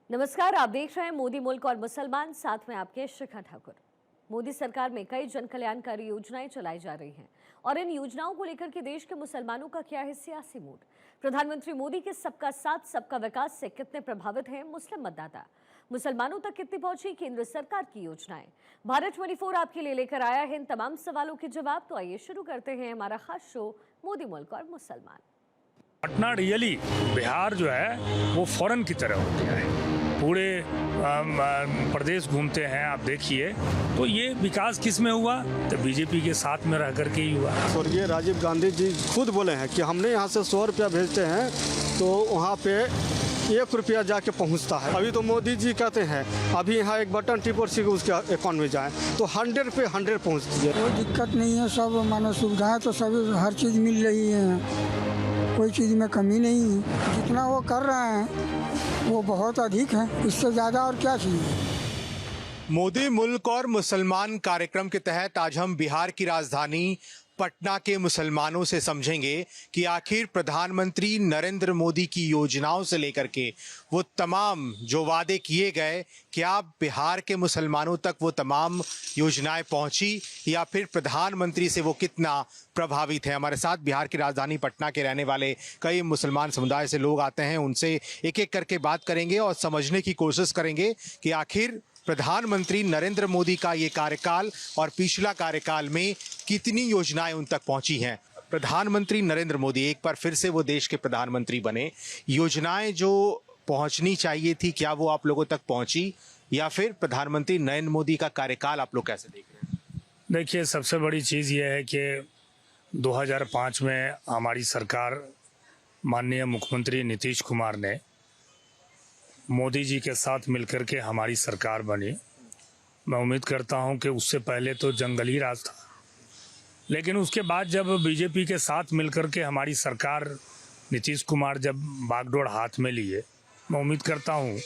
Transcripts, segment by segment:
नमस्कार, आप देख रहे हैं मोदी मुल्क और मुसलमान, साथ में आपके शिखा ठाकुर। मोदी सरकार में कई जन कल्याणकारी योजनाएं चलाई जा रही हैं और इन योजनाओं को लेकर के देश के मुसलमानों का क्या है सियासी मूड। प्रधानमंत्री मोदी के सबका साथ सबका विकास से कितने प्रभावित हैं मुस्लिम मतदाता, मुसलमानों तक कितनी पहुंची केंद्र सरकार की योजनाएं। भारत 24 आपके लिए लेकर आया है इन तमाम सवालों के जवाब। तो आइए शुरू करते हैं हमारा खास शो मोदी मुल्क और मुसलमान। पटना रियली बिहार जो है वो फॉरेन की तरह हो गया है। पूरे प्रदेश घूमते हैं, आप देखिए। तो ये विकास किस में हुआ? तो बीजेपी के साथ में रह करके ही हुआ। स्वर्गीय राजीव गांधी जी खुद बोले हैं कि हमने यहाँ से 100 रुपया भेजते हैं तो वहाँ पे 1 रुपया जाके पहुँचता है। अभी तो मोदी जी कहते हैं अभी यहाँ एक बटन टिप और उसके अकाउंट में जाए तो 100 पे 100 पहुँचती है। कोई दिक्कत नहीं है, सब मानव सुविधाएं तो सब हर चीज़ मिल रही है, कोई चीज़ में कमी नहीं है। जितना वो कर रहे हैं वो बहुत अधिक है, इससे ज़्यादा और क्या चाहिए। मोदी मुल्क और मुसलमान कार्यक्रम के तहत आज हम बिहार की राजधानी पटना के मुसलमानों से समझेंगे कि आखिर प्रधानमंत्री नरेंद्र मोदी की योजनाओं से लेकर के वो तमाम जो वादे किए गए, क्या बिहार के मुसलमानों तक वो तमाम योजनाएं पहुंची या फिर प्रधानमंत्री से वो कितना प्रभावित है। हमारे साथ बिहार की राजधानी पटना के रहने वाले कई मुसलमान समुदाय से लोग आते हैं, उनसे एक एक करके बात करेंगे और समझने की कोशिश करेंगे कि आखिर प्रधानमंत्री नरेंद्र मोदी का ये कार्यकाल और पिछला कार्यकाल में कितनी योजनाएं उन तक पहुंची हैं। प्रधानमंत्री नरेंद्र मोदी एक बार फिर से वो देश के प्रधानमंत्री बने, योजनाएं जो पहुंचनी चाहिए थी क्या वो आप लोगों तक पहुंची, या फिर प्रधानमंत्री नरेंद्र मोदी का कार्यकाल आप लोग कैसे देख रहे हैं? देखिए, सबसे बड़ी चीज़ ये है कि 2005 में हमारी सरकार, माननीय मुख्यमंत्री नीतीश कुमार ने मोदी जी के साथ मिलकर के हमारी सरकार बनी। मैं उम्मीद करता हूं कि उससे पहले तो जंगली राज था, लेकिन उसके बाद जब बीजेपी के साथ मिलकर के हमारी सरकार, नीतीश कुमार जब बागडोर हाथ में लिए, मैं उम्मीद करता हूं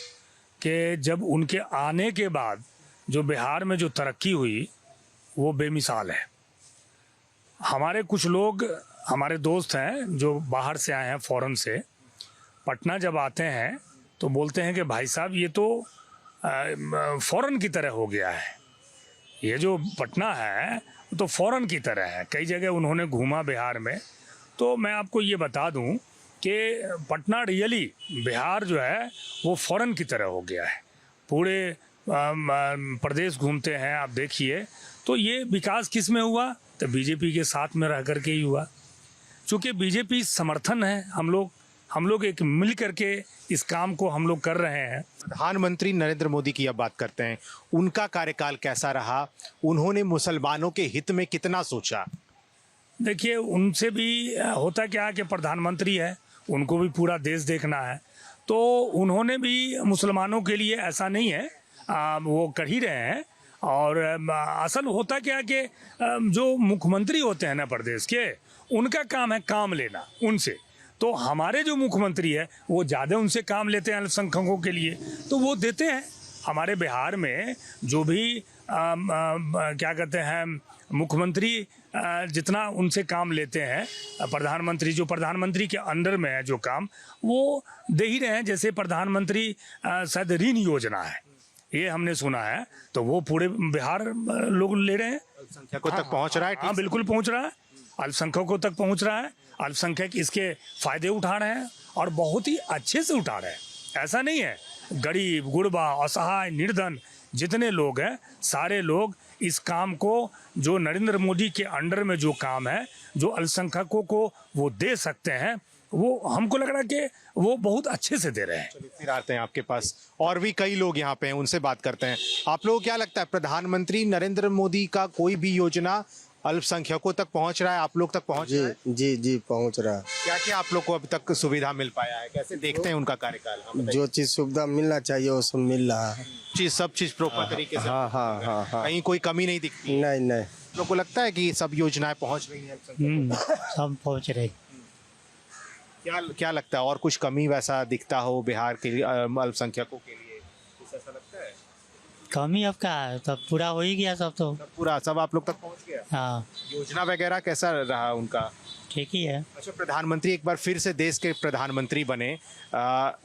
कि जब उनके आने के बाद जो बिहार में जो तरक्की हुई वो बेमिसाल है। हमारे कुछ लोग, हमारे दोस्त हैं जो बाहर से आए हैं, फ़ॉरेन से, पटना जब आते हैं तो बोलते हैं कि भाई साहब ये तो फ़ॉरेन की तरह हो गया है, ये जो पटना है तो फ़ॉरेन की तरह है। कई जगह उन्होंने घूमा बिहार में, तो मैं आपको ये बता दूं कि पटना रियली बिहार जो है वो फ़ॉरेन की तरह हो गया है। पूरे प्रदेश घूमते हैं, आप देखिए। तो ये विकास किस में हुआ? तो बीजेपी के साथ में रह करके ही हुआ। चूँकि बीजेपी समर्थन है, हम लोग एक मिल करके इस काम को हम लोग कर रहे हैं। प्रधानमंत्री नरेंद्र मोदी की अब बात करते हैं, उनका कार्यकाल कैसा रहा? उन्होंने मुसलमानों के हित में कितना सोचा? देखिए, उनसे भी होता क्या है कि प्रधानमंत्री है, उनको भी पूरा देश देखना है, तो उन्होंने भी मुसलमानों के लिए, ऐसा नहीं है, वो कर ही रहे हैं। और असल होता क्या है कि जो मुख्यमंत्री होते हैं ना प्रदेश के, उनका काम है काम लेना उनसे। तो हमारे जो मुख्यमंत्री है वो ज़्यादा उनसे काम लेते हैं अल्पसंख्यकों के लिए, तो वो देते हैं। हमारे बिहार में जो भी क्या कहते हैं मुख्यमंत्री जितना उनसे काम लेते हैं, प्रधानमंत्री जो प्रधानमंत्री के अंडर में है जो काम, वो दे ही रहे हैं। जैसे प्रधानमंत्री शायद ऋण योजना है, ये हमने सुना है, तो वो पूरे बिहार लोग ले रहे हैं। अल्पसंख्यकों तक पहुंच रहा है? हाँ, बिल्कुल पहुंच रहा है, अल्पसंख्यकों तक पहुंच रहा है। अल्पसंख्यक इसके फायदे उठा रहे हैं और बहुत ही अच्छे से उठा रहे हैं। ऐसा नहीं है, गरीब, गुरबा, असहाय, निर्धन जितने लोग हैं, सारे लोग इस काम को, जो नरेंद्र मोदी के अंडर में जो काम है, जो अल्पसंख्यकों को वो दे सकते हैं, वो हमको लग रहा है कि वो बहुत अच्छे से दे रहे हैं। फिर आते हैं आपके पास, और भी कई लोग यहाँ पे हैं, उनसे बात करते हैं। आप लोगों को क्या लगता है, प्रधानमंत्री नरेंद्र मोदी का कोई भी योजना अल्पसंख्यकों तक पहुंच रहा है, आप लोग तक पहुंच रहा है? जी पहुंच रहा है। क्या क्या आप लोग को अभी तक सुविधा मिल पाया है? कैसे देखते हैं उनका कार्यकाल? जो चीज सुविधा मिलना चाहिए वो सब मिल रहा है। सब चीज प्रॉपर तरीके से? हाँ। कहीं कोई कमी नहीं दिखती? नहीं। आप लोग को लगता है कि सब योजनाएं पहुंच रही हैं सब पहुंच रही? क्या लगता है, और कुछ कमी वैसा दिखता हो बिहार के अल्पसंख्यकों के लिए? कुछ ऐसा लगता है? कमी अब क्या है, तब पूरा हो ही गया सब तो। सब पूरा सब आप लोग तक पहुंच गया? हाँ योजना वगैरह कैसा रहा उनका? ठीक ही है। अच्छा, प्रधानमंत्री एक बार फिर से देश के प्रधानमंत्री बने,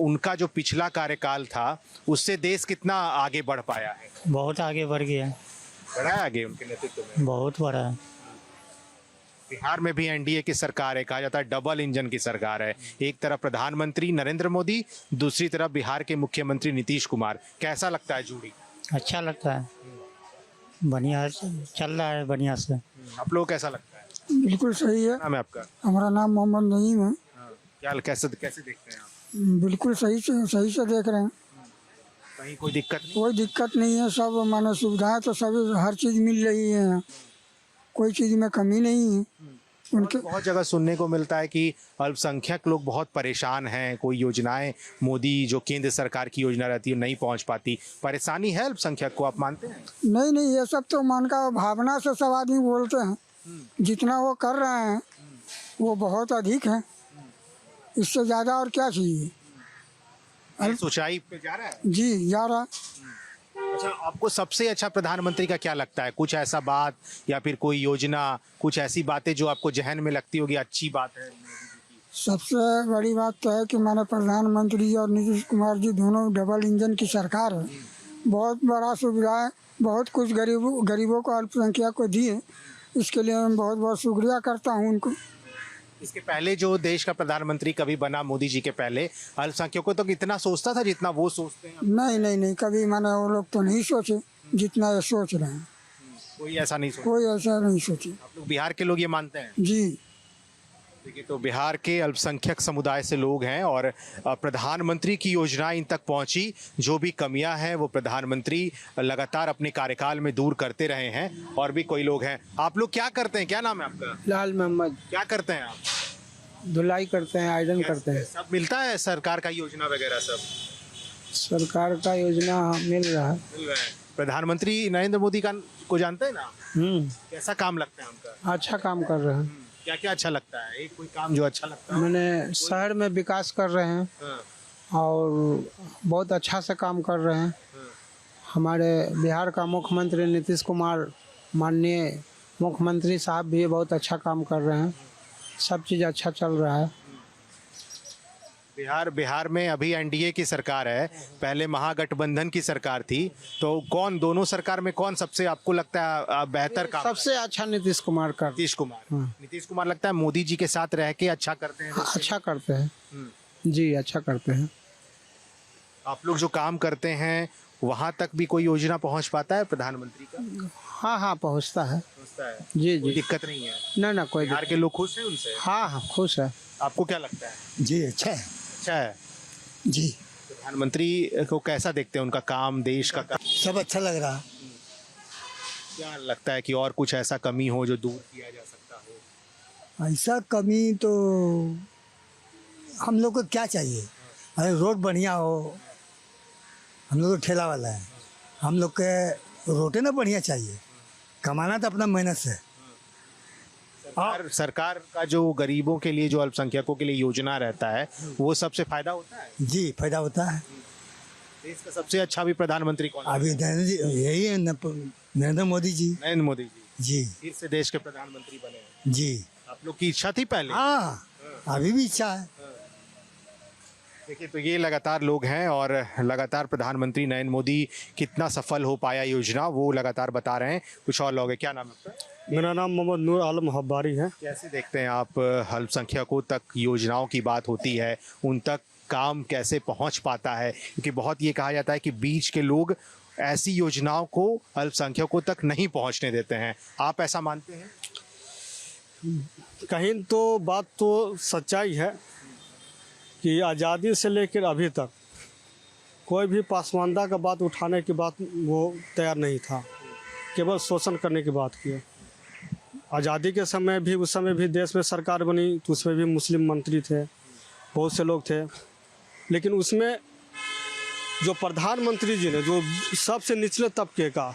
उनका जो पिछला कार्यकाल था उससे देश कितना आगे बढ़ पाया है? बहुत आगे बढ़ गया, बढ़ा है आगे उनके नेतृत्व में? बहुत बड़ा है। बिहार में भी एनडीए की सरकार है, कहा जाता है डबल इंजन की सरकार है। एक तरफ प्रधानमंत्री नरेंद्र मोदी, दूसरी तरफ बिहार के मुख्यमंत्री नीतीश कुमार। कैसा लगता है जोड़ी? अच्छा लगता है, बढ़िया चल रहा है बढ़िया से। आप लोग कैसा लगता है? बिल्कुल सही है। नाम है आपका? हमारा नाम मोहम्मद नईम है। क्या कैसे कैसे देखते हैं आप? बिल्कुल सही से देख रहे हैं। कहीं कोई दिक्कत नहीं? कोई दिक्कत नहीं है, सब मानो सुविधाएं तो सभी हर चीज़ मिल रही है, कोई चीज़ में कमी नहीं है उनके। बहुत जगह सुनने को मिलता है कि अल्पसंख्यक लोग बहुत परेशान हैं, कोई योजनाएं मोदी जो केंद्र सरकार की योजना रहती है नहीं पहुंच पाती। परेशानी है अल्पसंख्यक को, आप मानते हैं? नहीं, ये सब तो मन का भावना से सब आदमी बोलते हैं। जितना वो कर रहे हैं वो बहुत अधिक है, इससे ज़्यादा और क्या चाहिए। ऊंचाई पे जा रहा है। जी जा रहा। अच्छा, आपको सबसे अच्छा प्रधानमंत्री का क्या लगता है? कुछ ऐसा बात या फिर कोई योजना, कुछ ऐसी बातें जो आपको जहन में लगती होगी अच्छी बात है? सबसे बड़ी बात तो है कि माने प्रधानमंत्री जी और नीतीश कुमार जी दोनों डबल इंजन की सरकार है। बहुत बड़ा सुविधा है, बहुत कुछ गरीबों को अल्पसंख्यक को दिए, इसके लिए मैं बहुत बहुत शुक्रिया करता हूँ उनको। इसके पहले जो देश का प्रधानमंत्री कभी बना मोदी जी के पहले, अल्पसंख्यकों तो इतना सोचता था जितना वो सोचते हैं? नहीं, कभी माने वो लोग तो नहीं सोचे जितना ये सोच रहे हैं। कोई ऐसा नहीं सोचता? कोई ऐसा नहीं सोचे। आप लोग बिहार के लोग ये मानते हैं? जी देखिए, तो बिहार के अल्पसंख्यक समुदाय से लोग हैं और प्रधानमंत्री की योजना इन तक पहुंची। जो भी कमियां हैं वो प्रधानमंत्री लगातार अपने कार्यकाल में दूर करते रहे हैं। और भी कोई लोग हैं। आप लोग क्या करते हैं? क्या नाम है आपका? लाल मोहम्मद। क्या करते हैं आप? धुलाई करते हैं, आयरन करते हैं। सब मिलता है सरकार का योजना वगैरह सब? सरकार का योजना मिल रहा है। मिल रहा है। प्रधानमंत्री नरेंद्र मोदी को जानते हैं ना? कैसा काम लगता है उनका? अच्छा काम कर रहे हैं। क्या क्या अच्छा लगता है? एक कोई काम जो अच्छा लगता है? मैंने शहर में विकास कर रहे हैं और बहुत अच्छा से काम कर रहे हैं। हमारे बिहार का मुख्यमंत्री नीतीश कुमार, माननीय मुख्यमंत्री साहब भी बहुत अच्छा काम कर रहे हैं। सब चीज़ अच्छा चल रहा है। बिहार में अभी एनडीए की सरकार है, पहले महागठबंधन की सरकार थी। तो कौन, दोनों सरकार में कौन सबसे आपको लगता है बेहतर काम? सबसे अच्छा नीतीश कुमार कर। नीतीश कुमार। नीतीश कुमार लगता है मोदी जी के साथ रह के अच्छा करते हैं? अच्छा करते हैं जी, अच्छा करते हैं। आप लोग जो काम करते हैं वहाँ तक भी कोई योजना पहुँच पाता है प्रधानमंत्री का? हाँ पहुँचता है। पहुँचता है? जी कोई जी, दिक्कत नहीं है? ना कोई बिहार के लोग खुश हैं उनसे? हाँ खुश है। आपको क्या लगता है? जी अच्छा है। अच्छा है जी, प्रधानमंत्री को कैसा देखते हैं? उनका काम, देश का काम सब अच्छा लग रहा। क्या लगता है कि और कुछ ऐसा कमी हो जो दूर किया जा सकता हो? ऐसा कमी तो हम लोग को क्या चाहिए? अरे रोड बढ़िया हो, हम लोग तो ठेला वाला है, हम लोग के रोटे ना बढ़िया चाहिए। कमाना तो अपना मेहनत से। सरकार का जो गरीबों के लिए, जो अल्पसंख्यकों के लिए योजना रहता है, वो सबसे फायदा होता है? जी फायदा होता है। देश का सबसे अच्छा भी प्रधानमंत्री कौन है? अभी यही है नरेंद्र मोदी जी। नरेंद्र मोदी जी जी फिर से देश के प्रधानमंत्री बने हैं। जी आप लोग की इच्छा थी पहले? हाँ, अभी भी इच्छा है। देखिए, तो ये लगातार लोग हैं और लगातार प्रधानमंत्री नरेंद्र मोदी कितना सफल हो पाया योजना, वो लगातार बता रहे हैं। कुछ और लोग हैं। क्या नाम है आपका? मेरा नाम मोहम्मद नूर आलम हब्बारी है। कैसे देखते हैं आप, अल्पसंख्यकों तक योजनाओं की बात होती है, उन तक काम कैसे पहुंच पाता है? क्योंकि बहुत ये कहा जाता है कि बीच के लोग ऐसी योजनाओं को अल्पसंख्यकों तक नहीं पहुंचने देते हैं। आप ऐसा मानते हैं? कहीं तो बात तो सच्चाई है कि आज़ादी से लेकर अभी तक कोई भी पासमानदा का बात उठाने की बात वो तैयार नहीं था, केवल शोषण करने की बात की। आज़ादी के समय भी, उस समय भी देश में सरकार बनी तो उसमें भी मुस्लिम मंत्री थे, बहुत से लोग थे। लेकिन उसमें जो प्रधानमंत्री जी ने जो सबसे निचले तबके का,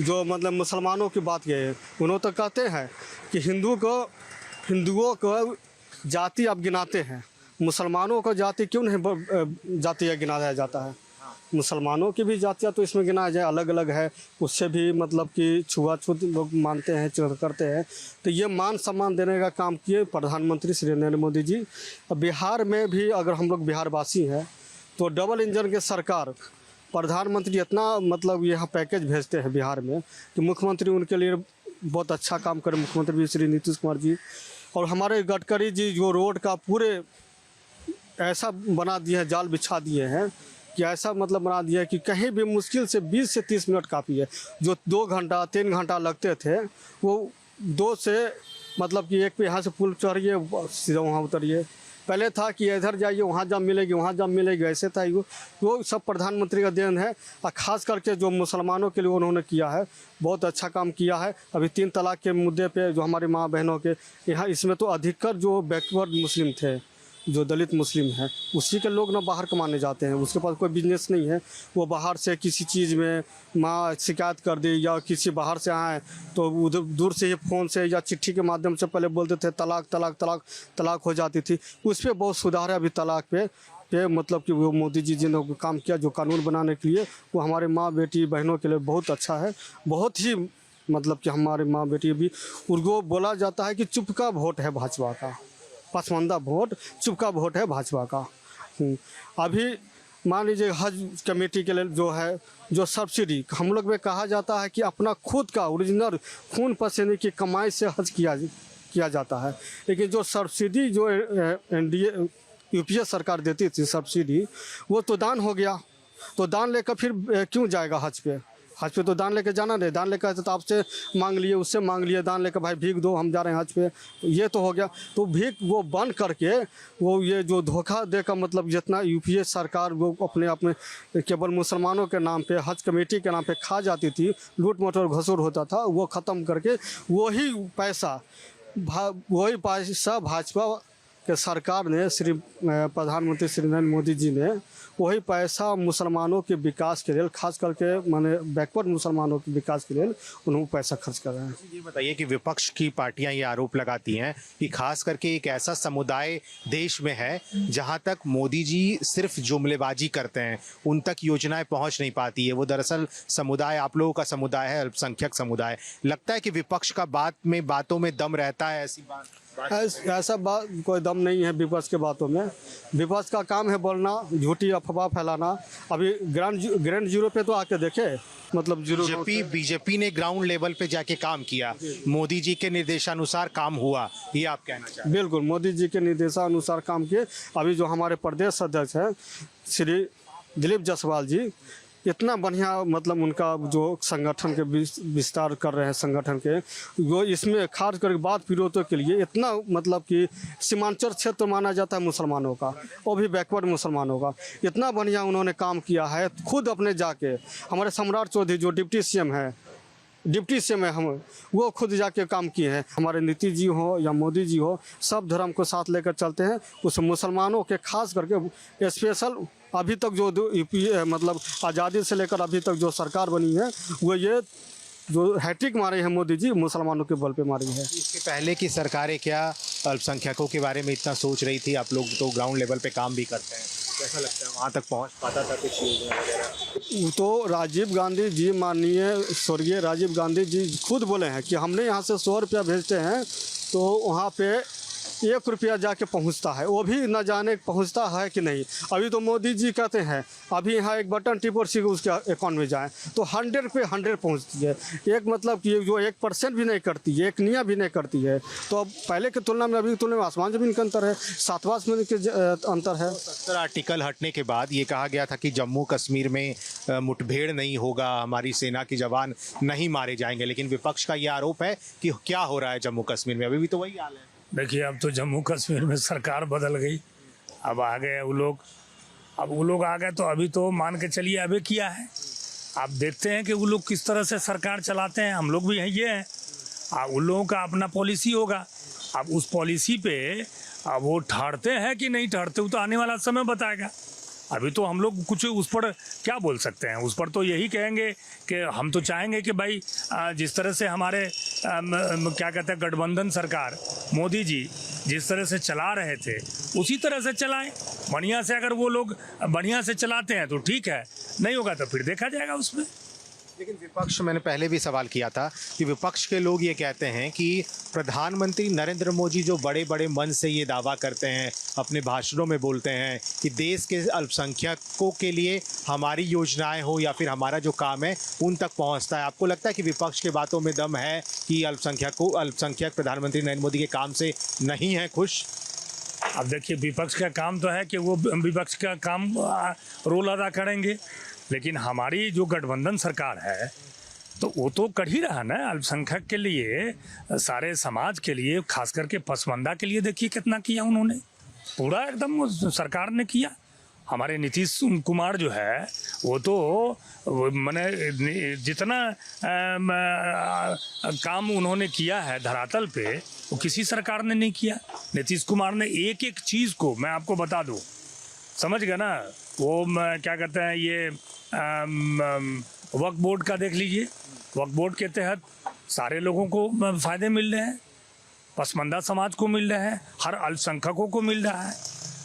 जो मतलब मुसलमानों की बात किए, उन्होंने तो कहते हैं कि हिंदुओं को जाति अब गिनाते हैं, मुसलमानों को जाति क्यों नहीं जाति गिनाया जाता है? मुसलमानों की भी जातियाँ तो इसमें गिना जाए अलग अलग है, उससे भी मतलब कि छुआछूत लोग मानते हैं, करते हैं। तो ये मान सम्मान देने का काम किए प्रधानमंत्री श्री नरेंद्र मोदी जी। बिहार में भी अगर हम लोग बिहारवासी हैं तो डबल इंजन के सरकार, प्रधानमंत्री इतना मतलब यहाँ पैकेज भेजते हैं बिहार में कि मुख्यमंत्री उनके लिए बहुत अच्छा काम करें, मुख्यमंत्री श्री नीतीश कुमार जी। और हमारे गडकरी जी जो रोड का पूरे ऐसा बना दिए हैं, जाल बिछा दिए हैं कि ऐसा मतलब बना दिया है कि कहीं भी मुश्किल से 20 से 30 मिनट काफ़ी है। जो 2 घंटा 3 घंटा लगते थे वो 2 से मतलब कि एक पे यहाँ से पुल चढ़िए सीधा वहाँ उतरिए। पहले था कि इधर जाइए वहाँ जब मिलेगी, वहाँ जब मिलेगी, ऐसे था। वो सब प्रधानमंत्री का देन है। और ख़ास करके जो मुसलमानों के लिए उन्होंने किया है, बहुत अच्छा काम किया है। अभी 3 तलाक के मुद्दे पे जो हमारी माँ बहनों के यहाँ, इसमें तो अधिकतर जो बैकवर्ड मुस्लिम थे, जो दलित मुस्लिम हैं, उसी के लोग ना बाहर कमाने जाते हैं। उसके पास कोई बिजनेस नहीं है, वो बाहर से किसी चीज़ में माँ शिकायत कर दी या किसी बाहर से आए तो उधर दूर से ही फ़ोन से या चिट्ठी के माध्यम से पहले बोलते थे तलाक तलाक तलाक, तलाक हो जाती थी। उस पर बहुत सुधार है अभी तलाक पे मतलब कि वो मोदी जी जिन्होंने काम किया जो कानून बनाने के लिए, वो हमारे माँ बेटी बहनों के लिए बहुत अच्छा है। बहुत ही मतलब कि हमारे माँ बेटी भी, उनको बोला जाता है कि चुप का वोट है भाजपा का, पसमानदा वोट, चुपका वोट है भाजपा का। अभी मान लीजिए हज कमेटी के लिए जो है, जो सब्सिडी हम लोग में कहा जाता है कि अपना खुद का ओरिजिनल खून पसीने की कमाई से हज किया जाता है। लेकिन जो सब्सिडी जो NDA UPA सरकार देती थी सब्सिडी, वो तो दान हो गया। तो दान लेकर फिर क्यों जाएगा हज पे? हज पे तो दान लेके जाना नहीं। दान लेकर तो आपसे मांग लिए, उससे मांग लिए, दान लेकर भाई भीख दो, हम जा रहे हैं हज पे, तो ये तो हो गया। तो भीख वो बंद करके वो ये जो धोखा दे का मतलब जितना UPA सरकार वो अपने केवल मुसलमानों के नाम पे, हज कमेटी के नाम पे खा जाती थी, लूट मटोर घसूर होता था, वो ख़त्म करके वही पैसा भाजपा के सरकार ने, प्रधानमंत्री श्री नरेंद्र मोदी जी ने वही पैसा मुसलमानों के विकास के लिए, खास करके माने बैकवर्ड मुसलमानों के विकास के लिए उन्होंने पैसा खर्च कर रहे हैं। ये बताइए कि विपक्ष की पार्टियां ये आरोप लगाती हैं कि खास करके एक ऐसा समुदाय देश में है जहां तक मोदी जी सिर्फ जुमलेबाजी करते हैं, उन तक योजनाएं पहुंच नहीं पाती है। वो दरअसल समुदाय आप लोगों का समुदाय है, अल्पसंख्यक समुदाय। लगता है कि विपक्ष का बातों में दम रहता है? ऐसी बात ऐसा बात कोई दम नहीं है विपक्ष के बातों में। विपक्ष का काम है बोलना, झूठी अफवाह फैलाना। अभी ग्राउंड जीरो पे तो आके देखे, मतलब बीजेपी ने ग्राउंड लेवल पे जाके काम किया, मोदी जी के निर्देशानुसार काम हुआ, ये आप कहना चाहते हैं? बिल्कुल, मोदी जी के निर्देशानुसार काम किए। अभी जो हमारे प्रदेश अध्यक्ष हैं श्री दिलीप जायसवाल जी, इतना बढ़िया मतलब उनका जो संगठन के विस्तार कर रहे हैं, संगठन के वो इसमें खास करके बात विरोधों के लिए इतना मतलब कि सीमांचल क्षेत्र माना जाता है मुसलमानों का, वो भी बैकवर्ड मुसलमानों का, इतना बढ़िया उन्होंने काम किया है। खुद अपने जाके हमारे सम्राट चौधरी जो डिप्टी CM है हम, वो खुद जाके काम किए हैं। हमारे नीतीश जी हो या मोदी जी हो, सब धर्म को साथ लेकर चलते हैं। उस मुसलमानों के खास करके स्पेशल अभी तक जो UPA मतलब आज़ादी से लेकर अभी तक जो सरकार बनी है, वो ये जो हैट्रिक मारे हैं मोदी जी, मुसलमानों के बल पे मारी है। इसके पहले की सरकारें क्या अल्पसंख्यकों के बारे में इतना सोच रही थी? आप लोग तो ग्राउंड लेवल पे काम भी करते हैं, कैसा लगता है वहाँ तक पहुँच पाता था कुछ योजना वगैरह? तो राजीव गांधी जी, माननीय स्वर्गीय राजीव गांधी जी खुद बोले हैं कि हमने यहाँ से 100 रुपया भेजते हैं तो वहाँ पे 1 रुपया जाके पहुंचता है, वो भी न जाने पहुंचता है कि नहीं। अभी तो मोदी जी कहते हैं अभी यहाँ एक बटन टिप और सीधे उसके अकाउंट में जाए तो 100 पे 100 पहुंचती है। एक मतलब कि जो 1% भी नहीं करती है, 1 निया भी नहीं करती है। तो अब पहले की तुलना में अभी की तुलना में आसमान ज़मीन का अंतर है, 7वां आसमान के अंतर है। 70 आर्टिकल हटने के बाद ये कहा गया था कि जम्मू कश्मीर में मुठभेड़ नहीं होगा, हमारी सेना के जवान नहीं मारे जाएंगे, लेकिन विपक्ष का ये आरोप है कि क्या हो रहा है जम्मू कश्मीर में, अभी भी तो वही हाल है। देखिए, अब तो जम्मू कश्मीर में सरकार बदल गई, अब आ गए वो लोग। अब वो लोग आ गए तो अभी तो मान के चलिए अभी किया है। आप देखते हैं कि वो लोग किस तरह से सरकार चलाते हैं। हम लोग भी ये हैं, उन लोगों का अपना पॉलिसी होगा। अब उस पॉलिसी पे अब वो ठहरते हैं कि नहीं ठहरते, वो तो आने वाला समय बताएगा। अभी तो हम लोग कुछ उस पर क्या बोल सकते हैं? उस पर तो यही कहेंगे कि हम तो चाहेंगे कि भाई जिस तरह से हमारे क्या कहते हैं गठबंधन सरकार मोदी जी जिस तरह से चला रहे थे उसी तरह से चलाएं। बढ़िया से अगर वो लोग बढ़िया से चलाते हैं तो ठीक है, नहीं होगा तो फिर देखा जाएगा उसमें। लेकिन विपक्ष, मैंने पहले भी सवाल किया था कि विपक्ष के लोग ये कहते हैं कि प्रधानमंत्री नरेंद्र मोदी जो बड़े बड़े मन से ये दावा करते हैं, अपने भाषणों में बोलते हैं कि देश के अल्पसंख्यकों के लिए हमारी योजनाएं हो या फिर हमारा जो काम है उन तक पहुंचता है। आपको लगता है कि विपक्ष के बातों में दम है कि अल्पसंख्यक प्रधानमंत्री नरेंद्र मोदी के काम से नहीं है खुश? अब देखिए, विपक्ष का काम तो है कि वो विपक्ष का काम रोल अदा करेंगे, लेकिन हमारी जो गठबंधन सरकार है तो वो तो कर ही रहा ना अल्पसंख्यक के लिए, सारे समाज के लिए, खास करके पसमानदा के लिए। देखिए कितना किया उन्होंने, पूरा एकदम सरकार ने किया। हमारे नीतीश कुमार जो है वो तो मैंने जितना काम उन्होंने किया है धरातल पे वो किसी सरकार ने नहीं किया। नीतीश कुमार ने एक एक चीज़ को, मैं आपको बता दूं, समझ गए ना, वो क्या कहते हैं ये वक्फ बोर्ड का देख लीजिए, वक्फ बोर्ड के तहत सारे लोगों को फ़ायदे मिल रहे हैं, पसमानदा समाज को मिल रहे हैं, हर अल्पसंख्यकों को मिल रहा है।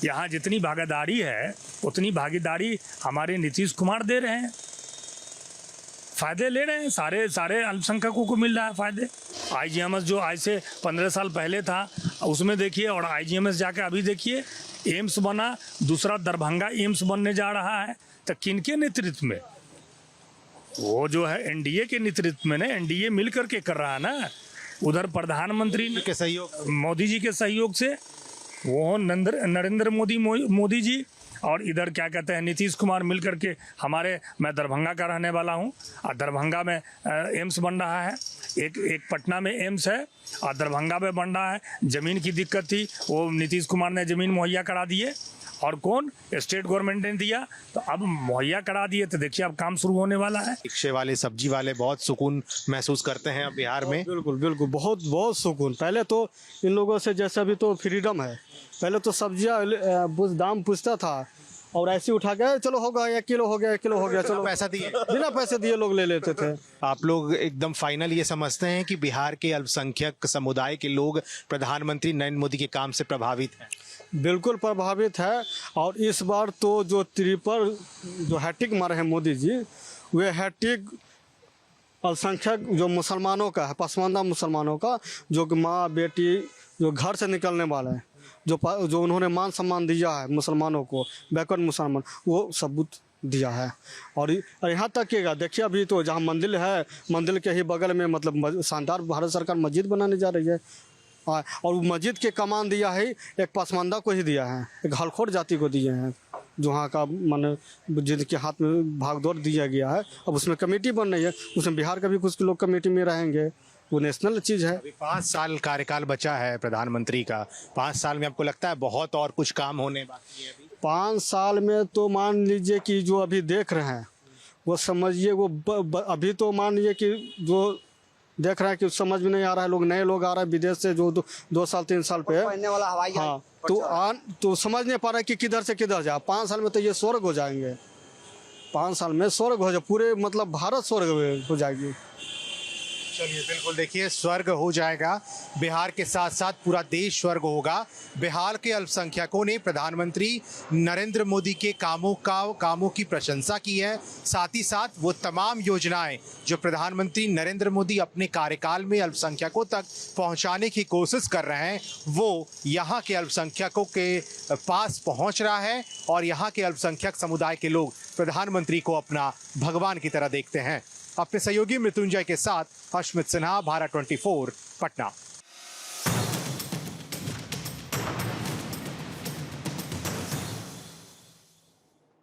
यहाँ जितनी भागीदारी है उतनी भागीदारी हमारे नीतीश कुमार दे रहे हैं, फ़ायदे ले रहे हैं, सारे अल्पसंख्यकों को मिल रहा है फ़ायदे। IGMS जो आज से 15 साल पहले था उसमें देखिए, और IGMS जाकर अभी देखिए एम्स बना, दूसरा दरभंगा एम्स बनने जा रहा है। तो किनके नेतृत्व में? वो जो है NDA के नेतृत्व में ना, NDA मिल करके कर रहा है ना। उधर प्रधानमंत्री के सहयोग, मोदी जी के सहयोग से, वो नरेंद्र मोदी जी, और इधर क्या कहते हैं नीतीश कुमार मिल करके मैं दरभंगा का रहने वाला हूँ, और दरभंगा में एम्स बन रहा है, एक पटना में एम्स है और दरभंगा में बन रहा है। ज़मीन की दिक्कत थी, वो नीतीश कुमार ने ज़मीन मुहैया करा दिए, और कौन? स्टेट गवर्नमेंट ने दिया, तो अब मुहैया करा दिए, तो देखिए अब काम शुरू होने वाला है। रिक्शे वाले, सब्जी वाले बहुत सुकून महसूस करते हैं अब बिहार में। बिल्कुल बिल्कुल, बहुत बहुत सुकून। पहले तो इन लोगों से जैसे अभी तो फ्रीडम है, पहले तो सब्जियाँ दाम पूछता था और ऐसे उठा के चलो होगा 1 किलो हो गया, 1 किलो हो गया, चलो पैसा दिए, बिना पैसे दिए लोग ले लेते थे। आप लोग एकदम फाइनल ये समझते हैं कि बिहार के अल्पसंख्यक समुदाय के लोग प्रधानमंत्री नरेंद्र मोदी के काम से प्रभावित हैं? बिल्कुल प्रभावित है। और इस बार तो जो ट्रिपल जो हैट्रिक मारे हैं मोदी जी, वे हैट्रिक अल्पसंख्यक जो मुसलमानों का है, पसमानदा मुसलमानों का, जो माँ बेटी जो घर से निकलने वाले हैं, जो उन्होंने मान सम्मान दिया है मुसलमानों को, बैकवर्ड मुसलमान, वो सबूत दिया है। और यहाँ तक कि देखिए अभी तो जहाँ मंदिर है, मंदिर के ही बगल में मतलब शानदार भारत सरकार मस्जिद बनाने जा रही है, और मस्जिद के कमान दिया है एक पसमानदा को ही दिया है, एक हलखोर जाति को दिए हैं, जो वहाँ का मन जिनके हाथ में भागदौड़ दिया गया है। अब उसमें कमेटी बन रही है, उसमें बिहार का भी कुछ लोग कमेटी में रहेंगे, वो नेशनल चीज़ है। अभी 5 साल कार्यकाल बचा है प्रधानमंत्री का, 5 साल में आपको लगता है बहुत और कुछ काम होने बाकी है? अभी 5 साल में तो मान लीजिए कि जो अभी देख रहे हैं वो समझिए, वो अभी तो मान लीजिए कि जो देख रहे हैं कि समझ में नहीं आ रहा है, नए लोग आ रहे हैं विदेश से जो 2 साल 3 साल पे, हाँ, तो समझ नहीं पा रहा है कि किधर से किधर जाए। 5 साल में तो ये स्वर्ग हो जाएंगे, 5 साल में स्वर्ग हो जाए, पूरे मतलब भारत स्वर्ग हो जाएगी। चलिए, बिल्कुल देखिए, स्वर्ग हो जाएगा, बिहार के साथ साथ पूरा देश स्वर्ग होगा। बिहार के अल्पसंख्यकों ने प्रधानमंत्री नरेंद्र मोदी के कामों की प्रशंसा की है। साथ ही साथ वो तमाम योजनाएं जो प्रधानमंत्री नरेंद्र मोदी अपने कार्यकाल में अल्पसंख्यकों तक पहुंचाने की कोशिश कर रहे हैं, वो यहाँ के अल्पसंख्यकों के पास पहुँच रहा है, और यहाँ के अल्पसंख्यक समुदाय के लोग प्रधानमंत्री को अपना भगवान की तरह देखते हैं। अपने सहयोगी मृत्युंजय के साथ अश्मित सिन्हा, भारत 24, पटना।